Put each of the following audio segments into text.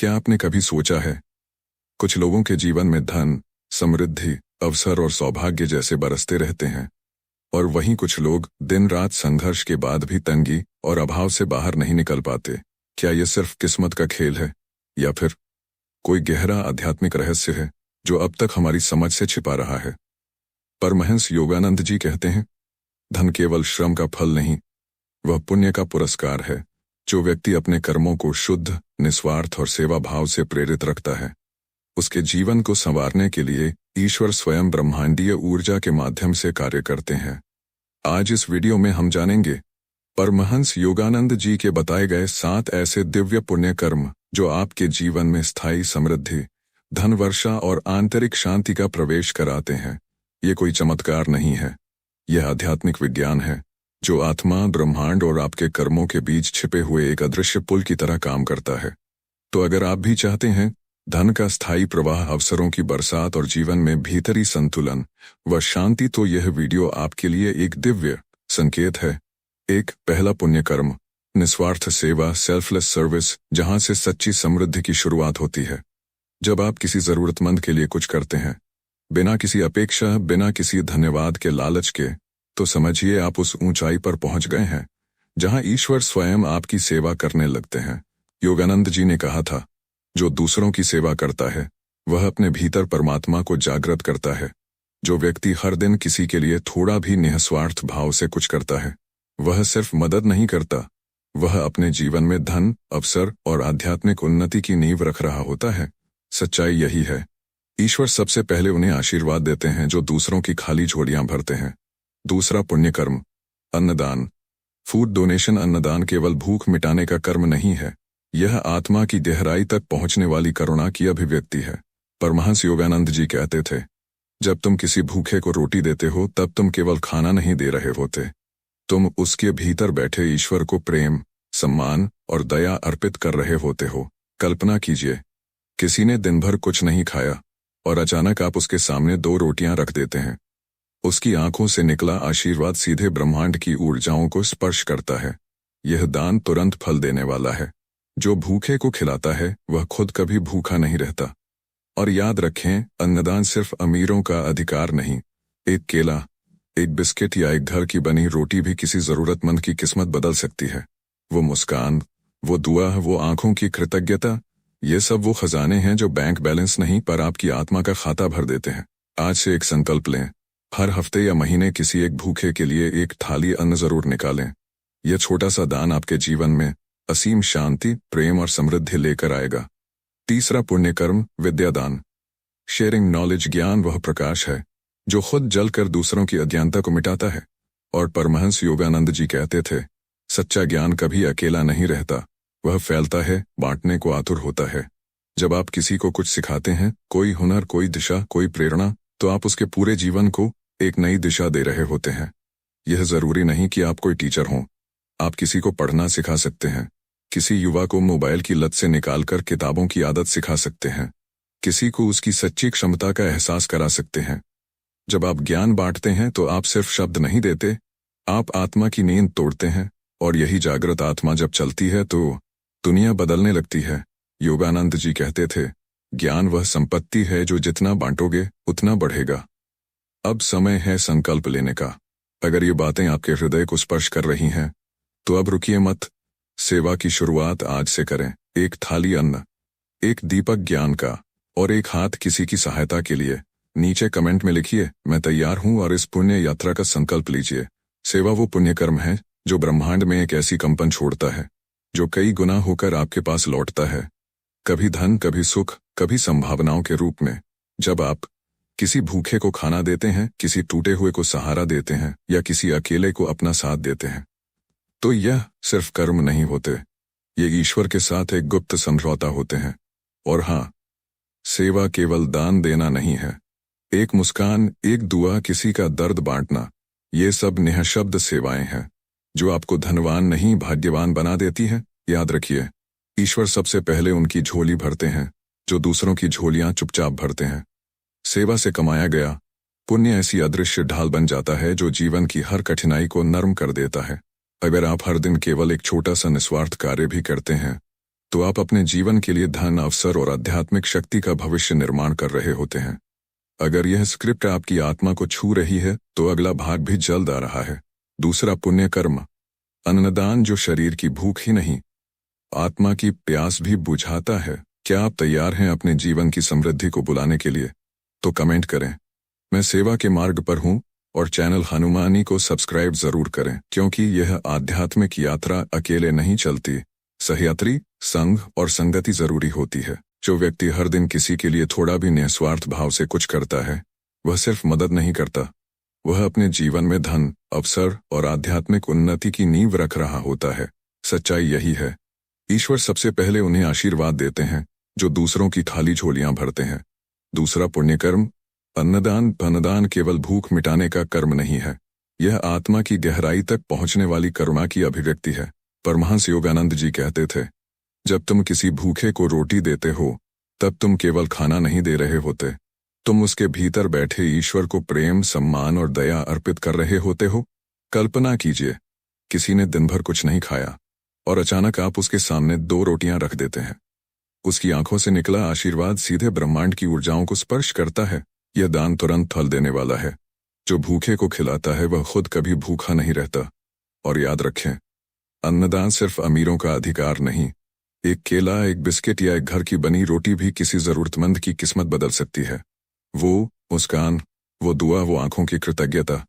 क्या आपने कभी सोचा है, कुछ लोगों के जीवन में धन, समृद्धि, अवसर और सौभाग्य जैसे बरसते रहते हैं, और वहीं कुछ लोग दिन रात संघर्ष के बाद भी तंगी और अभाव से बाहर नहीं निकल पाते। क्या ये सिर्फ किस्मत का खेल है, या फिर कोई गहरा आध्यात्मिक रहस्य है जो अब तक हमारी समझ से छिपा रहा है? परमहंस योगानंद जी कहते हैं, धन केवल श्रम का फल नहीं, वह पुण्य का पुरस्कार है। जो व्यक्ति अपने कर्मों को शुद्ध, निस्वार्थ और सेवा भाव से प्रेरित रखता है, उसके जीवन को संवारने के लिए ईश्वर स्वयं ब्रह्मांडीय ऊर्जा के माध्यम से कार्य करते हैं। आज इस वीडियो में हम जानेंगे परमहंस योगानंद जी के बताए गए 7 ऐसे दिव्य पुण्य कर्म जो आपके जीवन में स्थायी समृद्धि, धन वर्षा और आंतरिक शांति का प्रवेश कराते हैं। ये कोई चमत्कार नहीं है, यह आध्यात्मिक विज्ञान है जो आत्मा, ब्रह्मांड और आपके कर्मों के बीच छिपे हुए एक अदृश्य पुल की तरह काम करता है। तो अगर आप भी चाहते हैं धन का स्थायी प्रवाह, अवसरों की बरसात और जीवन में भीतरी संतुलन व शांति, तो यह वीडियो आपके लिए एक दिव्य संकेत है। पहला पुण्य कर्म, निस्वार्थ सेवा, सेल्फलेस सर्विस, जहां से सच्ची समृद्धि की शुरुआत होती है। जब आप किसी जरूरतमंद के लिए कुछ करते हैं, बिना किसी अपेक्षा, बिना किसी धन्यवाद के लालच के, तो समझिए आप उस ऊंचाई पर पहुंच गए हैं जहां ईश्वर स्वयं आपकी सेवा करने लगते हैं। योगानंद जी ने कहा था, जो दूसरों की सेवा करता है वह अपने भीतर परमात्मा को जागृत करता है। जो व्यक्ति हर दिन किसी के लिए थोड़ा भी निस्वार्थ भाव से कुछ करता है, वह सिर्फ मदद नहीं करता, वह अपने जीवन में धन, अवसर और आध्यात्मिक उन्नति की नींव रख रहा होता है। सच्चाई यही है, ईश्वर सबसे पहले उन्हें आशीर्वाद देते हैं जो दूसरों की खाली झोलियां भरते हैं। दूसरा पुण्य कर्म, अन्नदान, फूड डोनेशन। अन्नदान केवल भूख मिटाने का कर्म नहीं है, यह आत्मा की गहराई तक पहुंचने वाली करुणा की अभिव्यक्ति है। परमहंस योगानंद जी कहते थे, जब तुम किसी भूखे को रोटी देते हो तब तुम केवल खाना नहीं दे रहे होते, तुम उसके भीतर बैठे ईश्वर को प्रेम, सम्मान और दया अर्पित कर रहे होते हो। कल्पना कीजिए, किसी ने दिन भर कुछ नहीं खाया और अचानक आप उसके सामने 2 रोटियां रख देते हैं। उसकी आंखों से निकला आशीर्वाद सीधे ब्रह्मांड की ऊर्जाओं को स्पर्श करता है। यह दान तुरंत फल देने वाला है। जो भूखे को खिलाता है वह खुद कभी भूखा नहीं रहता। और याद रखें, अन्नदान सिर्फ अमीरों का अधिकार नहीं। एक केला, एक बिस्किट या एक घर की बनी रोटी भी किसी जरूरतमंद की किस्मत बदल सकती है। वो मुस्कान, वो दुआ, वो आंखों की कृतज्ञता, ये सब वो खजाने हैं जो बैंक बैलेंस नहीं पर आपकी आत्मा का खाता भर देते हैं। आज से एक संकल्प लें, हर हफ्ते या महीने किसी एक भूखे के लिए एक थाली अन्न जरूर निकालें। यह छोटा सा दान आपके जीवन में असीम शांति, प्रेम और समृद्धि लेकर आएगा। तीसरा पुण्य कर्म, विद्यादान। Sharing knowledge. ज्ञान वह प्रकाश है जो खुद जलकर दूसरों की अज्ञानता को मिटाता है। और परमहंस योगानंद जी कहते थे, सच्चा ज्ञान कभी अकेला नहीं रहता, वह फैलता है, बांटने को आतुर होता है। जब आप किसी को कुछ सिखाते हैं, कोई हुनर, कोई दिशा, कोई प्रेरणा, तो आप उसके पूरे जीवन को एक नई दिशा दे रहे होते हैं। यह जरूरी नहीं कि आप कोई टीचर हों, आप किसी को पढ़ना सिखा सकते हैं, किसी युवा को मोबाइल की लत से निकालकर किताबों की आदत सिखा सकते हैं, किसी को उसकी सच्ची क्षमता का एहसास करा सकते हैं। जब आप ज्ञान बांटते हैं तो आप सिर्फ शब्द नहीं देते, आप आत्मा की नींद तोड़ते हैं। और यही जागृत आत्मा जब चलती है तो दुनिया बदलने लगती है। योगानंद जी कहते थे, ज्ञान वह संपत्ति है जो जितना बांटोगे उतना बढ़ेगा। अब समय है संकल्प लेने का। अगर ये बातें आपके हृदय को स्पर्श कर रही हैं, तो अब रुकिए मत। सेवा की शुरुआत आज से करें। एक थाली अन्न, एक दीपक ज्ञान का और एक हाथ किसी की सहायता के लिए। नीचे कमेंट में लिखिए, मैं तैयार हूं, और इस पुण्य यात्रा का संकल्प लीजिए। सेवा वो पुण्य कर्म है जो ब्रह्मांड में एक ऐसी कंपन छोड़ता है जो कई गुना होकर आपके पास लौटता है, कभी धन, कभी सुख, कभी संभावनाओं के रूप में। जब आप किसी भूखे को खाना देते हैं, किसी टूटे हुए को सहारा देते हैं, या किसी अकेले को अपना साथ देते हैं, तो यह सिर्फ कर्म नहीं होते, ये ईश्वर के साथ एक गुप्त समझौता होते हैं। और हाँ, सेवा केवल दान देना नहीं है। एक मुस्कान, एक दुआ, किसी का दर्द बांटना, ये सब निःशब्द सेवाएं हैं जो आपको धनवान नहीं भाग्यवान बना देती हैं। याद रखिए, ईश्वर सबसे पहले उनकी झोली भरते हैं जो दूसरों की झोलियां चुपचाप भरते हैं। सेवा से कमाया गया पुण्य ऐसी अदृश्य ढाल बन जाता है जो जीवन की हर कठिनाई को नर्म कर देता है। अगर आप हर दिन केवल एक छोटा सा निस्वार्थ कार्य भी करते हैं, तो आप अपने जीवन के लिए धन, अवसर और आध्यात्मिक शक्ति का भविष्य निर्माण कर रहे होते हैं। अगर यह स्क्रिप्ट आपकी आत्मा को छू रही है तो अगला भाग भी जल्द आ रहा है। दूसरा, पुण्य कर्म। अन्नदान जो शरीर की भूख ही नहीं, आत्मा की प्यास भी बुझाता है। क्या आप तैयार हैं अपने जीवन की समृद्धि को बुलाने के लिए? तो कमेंट करें, मैं सेवा के मार्ग पर हूं, और चैनल हनुमानी को सब्सक्राइब जरूर करें, क्योंकि यह आध्यात्मिक यात्रा अकेले नहीं चलती। सहयात्री, संग और संगति जरूरी होती है। जो व्यक्ति हर दिन किसी के लिए थोड़ा भी निस्वार्थ भाव से कुछ करता है, वह सिर्फ मदद नहीं करता, वह अपने जीवन में धन, अवसर और आध्यात्मिक उन्नति की नींव रख रहा होता है। सच्चाई यही है, ईश्वर सबसे पहले उन्हें आशीर्वाद देते हैं जो दूसरों की खाली झोलियां भरते हैं। दूसरा, पुण्य कर्म। अन्नदान केवल भूख मिटाने का कर्म नहीं है, यह आत्मा की गहराई तक पहुंचने वाली करुणा की अभिव्यक्ति है। परमहंस योगानंद जी कहते थे, जब तुम किसी भूखे को रोटी देते हो, तब तुम केवल खाना नहीं दे रहे होते, तुम उसके भीतर बैठे ईश्वर को प्रेम, सम्मान और दया अर्पित कर रहे होते हो। कल्पना कीजिए, किसी ने दिन भर कुछ नहीं खाया और अचानक आप उसके सामने 2 रोटियां रख देते हैं। उसकी आंखों से निकला आशीर्वाद सीधे ब्रह्मांड की ऊर्जाओं को स्पर्श करता है। यह दान तुरंत फल देने वाला है। जो भूखे को खिलाता है वह खुद कभी भूखा नहीं रहता। और याद रखें, अन्नदान सिर्फ अमीरों का अधिकार नहीं। एक केला, एक बिस्किट या एक घर की बनी रोटी भी किसी जरूरतमंद की किस्मत बदल सकती है। वो मुस्कान, वो दुआ, वो आंखों की कृतज्ञता,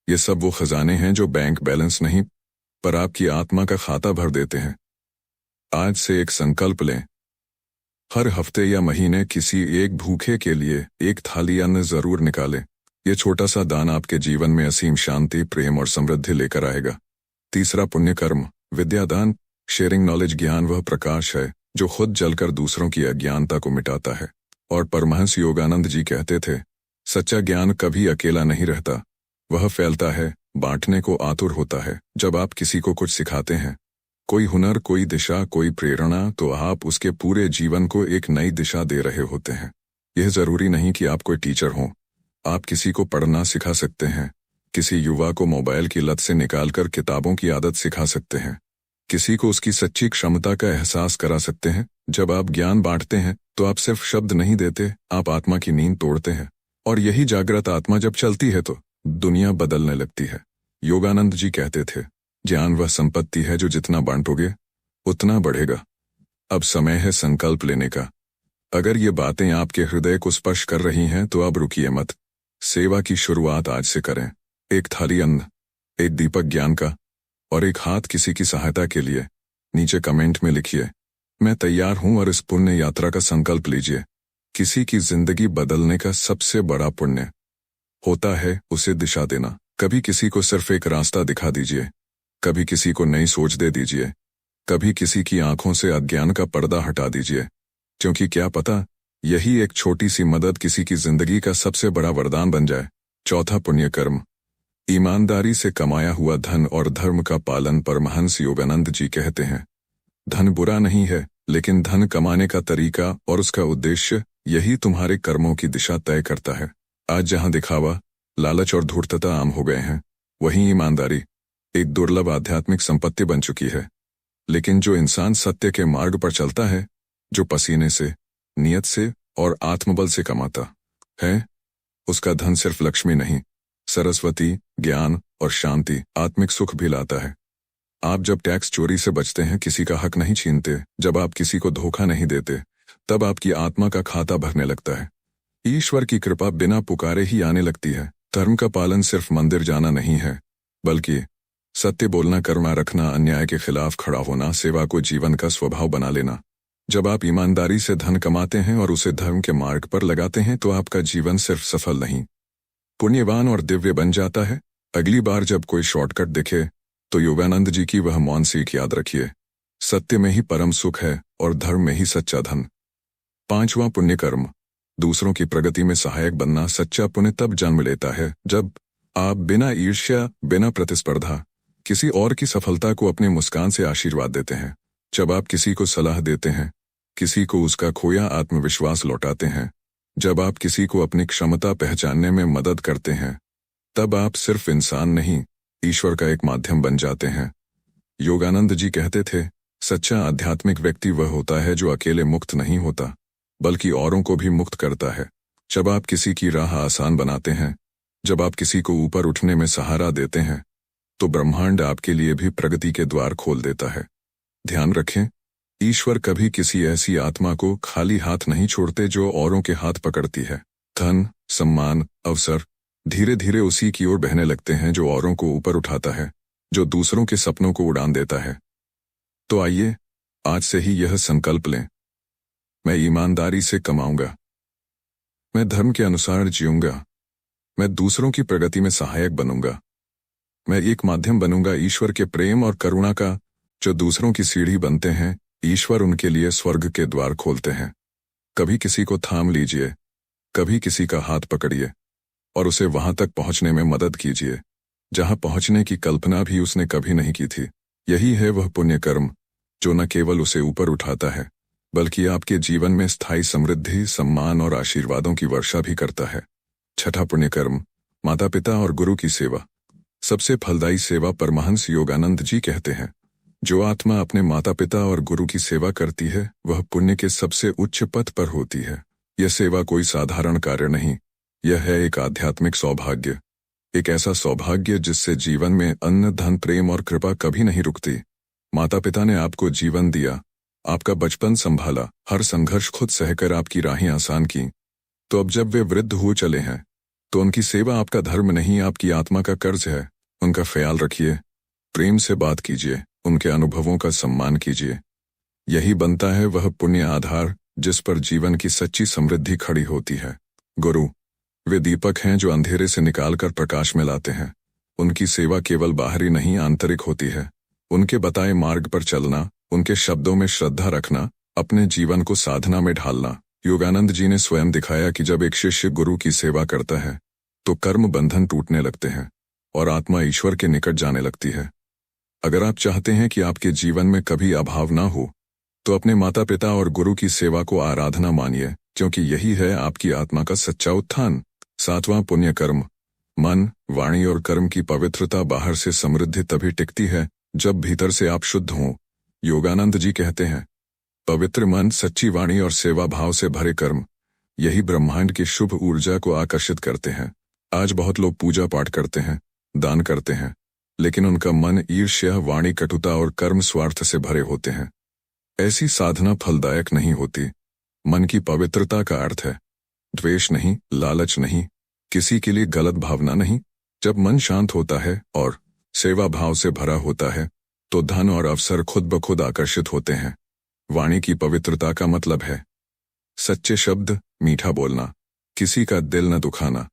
ये सब वो खजाने हैं जो बैंक बैलेंस नहीं, पर आपकी आत्मा का खाता भर देते हैं। आज से एक संकल्प लें, हर हफ्ते या महीने किसी एक भूखे के लिए एक थाली अन्न जरूर निकालें। यह छोटा सा दान आपके जीवन में असीम शांति, प्रेम और समृद्धि लेकर आएगा। तीसरा, पुण्य कर्म। विद्यादान। Sharing knowledge. ज्ञान वह प्रकाश है जो खुद जलकर दूसरों की अज्ञानता को मिटाता है। और परमहंस योगानंद जी कहते थे, सच्चा ज्ञान कभी अकेला नहीं रहता, वह फैलता है, बांटने को आतुर होता है। जब आप किसी को कुछ सिखाते हैं, कोई हुनर, कोई दिशा, कोई प्रेरणा, तो आप उसके पूरे जीवन को एक नई दिशा दे रहे होते हैं। यह जरूरी नहीं कि आप कोई टीचर हों, आप किसी को पढ़ना सिखा सकते हैं, किसी युवा को मोबाइल की लत से निकालकर किताबों की आदत सिखा सकते हैं, किसी को उसकी सच्ची क्षमता का एहसास करा सकते हैं। जब आप ज्ञान बांटते हैं तो आप सिर्फ शब्द नहीं देते, आप आत्मा की नींद तोड़ते हैं। और यही जागृत आत्मा जब चलती है तो दुनिया बदलने लगती है। योगानंद जी कहते थे, ज्ञान वह संपत्ति है जो जितना बांटोगे उतना बढ़ेगा। अब समय है संकल्प लेने का। अगर ये बातें आपके हृदय को स्पर्श कर रही हैं तो अब रुकिए मत। सेवा की शुरुआत आज से करें। एक थाली अन्न, एक दीपक ज्ञान का और एक हाथ किसी की सहायता के लिए। नीचे कमेंट में लिखिए, मैं तैयार हूं, और इस पुण्य यात्रा का संकल्प लीजिए। किसी की जिंदगी बदलने का सबसे बड़ा पुण्य होता है उसे दिशा देना। कभी किसी को सिर्फ एक रास्ता दिखा दीजिए, कभी किसी को नई सोच दे दीजिए, कभी किसी की आंखों से अज्ञान का पर्दा हटा दीजिए, क्योंकि क्या पता यही एक छोटी सी मदद किसी की जिंदगी का सबसे बड़ा वरदान बन जाए। चौथा, पुण्य कर्म। ईमानदारी से कमाया हुआ धन और धर्म का पालन। परमहंस योगानंद जी कहते हैं, धन बुरा नहीं है, लेकिन धन कमाने का तरीका और उसका उद्देश्य, यही तुम्हारे कर्मों की दिशा तय करता है। आज जहां दिखावा, लालच और धूर्तता आम हो गए हैं, वहीं ईमानदारी एक दुर्लभ आध्यात्मिक संपत्ति बन चुकी है। लेकिन जो इंसान सत्य के मार्ग पर चलता है, जो पसीने से, नियत से और आत्मबल से कमाता है, उसका धन सिर्फ लक्ष्मी नहीं, सरस्वती, ज्ञान और शांति, आत्मिक सुख भी लाता है। आप जब टैक्स चोरी से बचते हैं, किसी का हक नहीं छीनते, जब आप किसी को धोखा नहीं देते, तब आपकी आत्मा का खाता भरने लगता है। ईश्वर की कृपा बिना पुकारे ही आने लगती है। धर्म का पालन सिर्फ मंदिर जाना नहीं है, बल्कि सत्य बोलना, करुणा रखना, अन्याय के खिलाफ खड़ा होना, सेवा को जीवन का स्वभाव बना लेना। जब आप ईमानदारी से धन कमाते हैं और उसे धर्म के मार्ग पर लगाते हैं, तो आपका जीवन सिर्फ सफल नहीं, पुण्यवान और दिव्य बन जाता है। अगली बार जब कोई शॉर्टकट दिखे तो योगानंद जी की वह मौन सीख याद रखिए, सत्य में ही परम सुख है और धर्म में ही सच्चा धन। पांचवां, पुण्य कर्म। दूसरों की प्रगति में सहायक बनना। सच्चा पुण्य तब जन्म लेता है जब आप बिना ईर्ष्या, बिना प्रतिस्पर्धा किसी और की सफलता को अपनी मुस्कान से आशीर्वाद देते हैं। जब आप किसी को सलाह देते हैं, किसी को उसका खोया आत्मविश्वास लौटाते हैं, जब आप किसी को अपनी क्षमता पहचानने में मदद करते हैं, तब आप सिर्फ इंसान नहीं, ईश्वर का एक माध्यम बन जाते हैं। योगानंद जी कहते थे, सच्चा आध्यात्मिक व्यक्ति वह होता है जो अकेले मुक्त नहीं होता, बल्कि औरों को भी मुक्त करता है। जब आप किसी की राह आसान बनाते हैं, जब आप किसी को ऊपर उठने में सहारा देते हैं, तो ब्रह्मांड आपके लिए भी प्रगति के द्वार खोल देता है। ध्यान रखें, ईश्वर कभी किसी ऐसी आत्मा को खाली हाथ नहीं छोड़ते जो औरों के हाथ पकड़ती है। धन, सम्मान, अवसर धीरे धीरे उसी की ओर बहने लगते हैं जो औरों को ऊपर उठाता है, जो दूसरों के सपनों को उड़ान देता है। तो आइए आज से ही यह संकल्प लें, मैं ईमानदारी से कमाऊंगा, मैं धर्म के अनुसार जीऊंगा, मैं दूसरों की प्रगति में सहायक बनूंगा, मैं एक माध्यम बनूंगा ईश्वर के प्रेम और करुणा का। जो दूसरों की सीढ़ी बनते हैं, ईश्वर उनके लिए स्वर्ग के द्वार खोलते हैं। कभी किसी को थाम लीजिए, कभी किसी का हाथ पकड़िए और उसे वहां तक पहुंचने में मदद कीजिए जहां पहुंचने की कल्पना भी उसने कभी नहीं की थी। यही है वह पुण्य कर्म जो न केवल उसे ऊपर उठाता है, बल्कि आपके जीवन में स्थायी समृद्धि, सम्मान और आशीर्वादों की वर्षा भी करता है। छठा पुण्य कर्म, माता पिता और गुरु की सेवा। सबसे फलदायी सेवा परमहंस योगानंद जी कहते हैं, जो आत्मा अपने माता पिता और गुरु की सेवा करती है वह पुण्य के सबसे उच्च पद पर होती है। यह सेवा कोई साधारण कार्य नहीं, यह है एक आध्यात्मिक सौभाग्य, एक ऐसा सौभाग्य जिससे जीवन में अन्न, धन, प्रेम और कृपा कभी नहीं रुकती। माता पिता ने आपको जीवन दिया, आपका बचपन संभाला, हर संघर्ष खुद सहकर आपकी राहें आसान की। तो अब जब वे वृद्ध हो चले हैं, तो उनकी सेवा आपका धर्म नहीं, आपकी आत्मा का कर्ज है। उनका ख्याल रखिए, प्रेम से बात कीजिए, उनके अनुभवों का सम्मान कीजिए। यही बनता है वह पुण्य आधार जिस पर जीवन की सच्ची समृद्धि खड़ी होती है। गुरु वे दीपक हैं जो अंधेरे से निकालकर प्रकाश में लाते हैं। उनकी सेवा केवल बाहरी नहीं, आंतरिक होती है। उनके बताए मार्ग पर चलना, उनके शब्दों में श्रद्धा रखना, अपने जीवन को साधना में ढालना। योगानंद जी ने स्वयं दिखाया कि जब एक शिष्य गुरु की सेवा करता है तो कर्म बंधन टूटने लगते हैं और आत्मा ईश्वर के निकट जाने लगती है। अगर आप चाहते हैं कि आपके जीवन में कभी अभाव ना हो, तो अपने माता पिता और गुरु की सेवा को आराधना मानिए, क्योंकि यही है आपकी आत्मा का सच्चा उत्थान। सातवां पुण्य कर्म, मन, वाणी और कर्म की पवित्रता। बाहर से समृद्धि तभी टिकती है जब भीतर से आप शुद्ध हों। योगानंद जी कहते हैं, पवित्र मन, सच्ची वाणी और सेवा भाव से भरे कर्म, यही ब्रह्मांड की शुभ ऊर्जा को आकर्षित करते हैं। आज बहुत लोग पूजा पाठ करते हैं, दान करते हैं, लेकिन उनका मन ईर्ष्या, वाणी कटुता और कर्म स्वार्थ से भरे होते हैं। ऐसी साधना फलदायक नहीं होती। मन की पवित्रता का अर्थ है द्वेष नहीं, लालच नहीं, किसी के लिए गलत भावना नहीं। जब मन शांत होता है और सेवा भाव से भरा होता है, तो धन और अवसर खुद ब खुद आकर्षित होते हैं। वाणी की पवित्रता का मतलब है सच्चे शब्द, मीठा बोलना, किसी का दिल न दुखाना।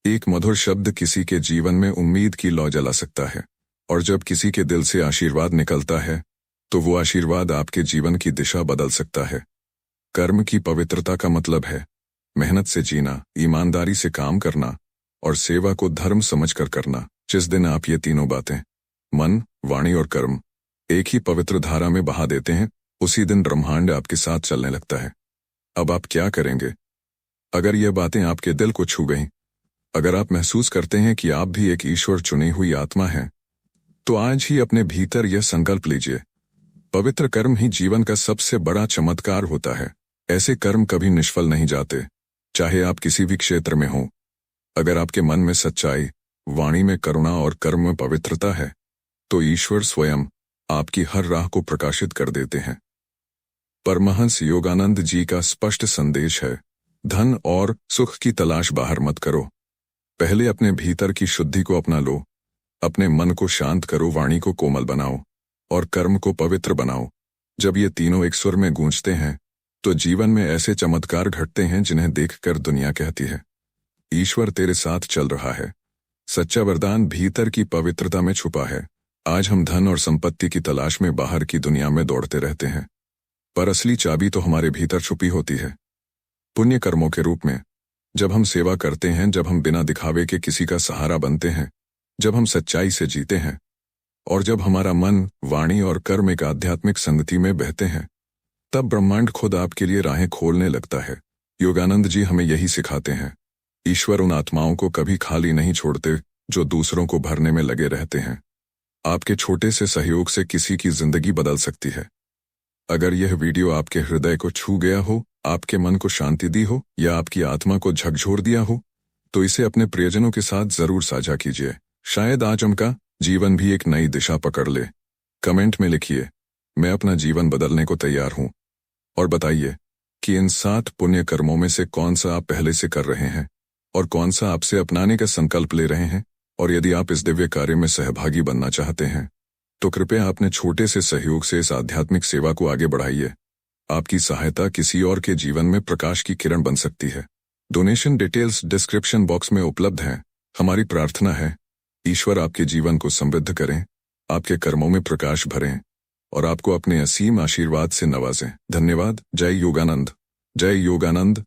एक मधुर शब्द किसी के जीवन में उम्मीद की लौ जला सकता है, और जब किसी के दिल से आशीर्वाद निकलता है तो वो आशीर्वाद आपके जीवन की दिशा बदल सकता है। कर्म की पवित्रता का मतलब है मेहनत से जीना, ईमानदारी से काम करना और सेवा को धर्म समझकर करना। जिस दिन आप ये तीनों बातें, मन, वाणी और कर्म, एक ही पवित्र धारा में बहा देते हैं, उसी दिन ब्रह्मांड आपके साथ चलने लगता है। अब आप क्या करेंगे? अगर ये बातें आपके दिल को छू गईं, अगर आप महसूस करते हैं कि आप भी एक ईश्वर चुनी हुई आत्मा हैं, तो आज ही अपने भीतर यह संकल्प लीजिए, पवित्र कर्म ही जीवन का सबसे बड़ा चमत्कार होता है। ऐसे कर्म कभी निष्फल नहीं जाते, चाहे आप किसी भी क्षेत्र में हों। अगर आपके मन में सच्चाई, वाणी में करुणा और कर्म में पवित्रता है, तो ईश्वर स्वयं आपकी हर राह को प्रकाशित कर देते हैं। परमहंस योगानंद जी का स्पष्ट संदेश है, धन और सुख की तलाश बाहर मत करो, पहले अपने भीतर की शुद्धि को अपना लो। अपने मन को शांत करो, वाणी को कोमल बनाओ और कर्म को पवित्र बनाओ। जब ये तीनों एक सुर में गूंजते हैं, तो जीवन में ऐसे चमत्कार घटते हैं जिन्हें देखकर दुनिया कहती है, ईश्वर तेरे साथ चल रहा है। सच्चा वरदान भीतर की पवित्रता में छुपा है। आज हम धन और संपत्ति की तलाश में बाहर की दुनिया में दौड़ते रहते हैं, पर असली चाबी तो हमारे भीतर छुपी होती है, पुण्य कर्मों के रूप में। जब हम सेवा करते हैं, जब हम बिना दिखावे के किसी का सहारा बनते हैं, जब हम सच्चाई से जीते हैं और जब हमारा मन, वाणी और कर्म एक आध्यात्मिक संगति में बहते हैं, तब ब्रह्मांड खुद आपके लिए राहें खोलने लगता है। योगानंद जी हमें यही सिखाते हैं, ईश्वर उन आत्माओं को कभी खाली नहीं छोड़ते जो दूसरों को भरने में लगे रहते हैं। आपके छोटे से सहयोग से किसी की जिंदगी बदल सकती है। अगर यह वीडियो आपके हृदय को छू गया हो, आपके मन को शांति दी हो या आपकी आत्मा को झकझोर दिया हो, तो इसे अपने प्रियजनों के साथ जरूर साझा कीजिए। शायद आज उनका जीवन भी एक नई दिशा पकड़ ले। कमेंट में लिखिए, मैं अपना जीवन बदलने को तैयार हूं। और बताइए कि इन 7 पुण्य कर्मों में से कौन सा आप पहले से कर रहे हैं और कौन सा आपसे अपनाने का संकल्प ले रहे हैं। और यदि आप इस दिव्य कार्य में सहभागी बनना चाहते हैं तो कृपया अपने छोटे से सहयोग से इस आध्यात्मिक सेवा को आगे बढ़ाइए। आपकी सहायता किसी और के जीवन में प्रकाश की किरण बन सकती है। डोनेशन डिटेल्स डिस्क्रिप्शन बॉक्स में उपलब्ध हैं। हमारी प्रार्थना है, ईश्वर आपके जीवन को समृद्ध करें, आपके कर्मों में प्रकाश भरें और आपको अपने असीम आशीर्वाद से नवाजें। धन्यवाद। जय योगानंद। जय योगानंद।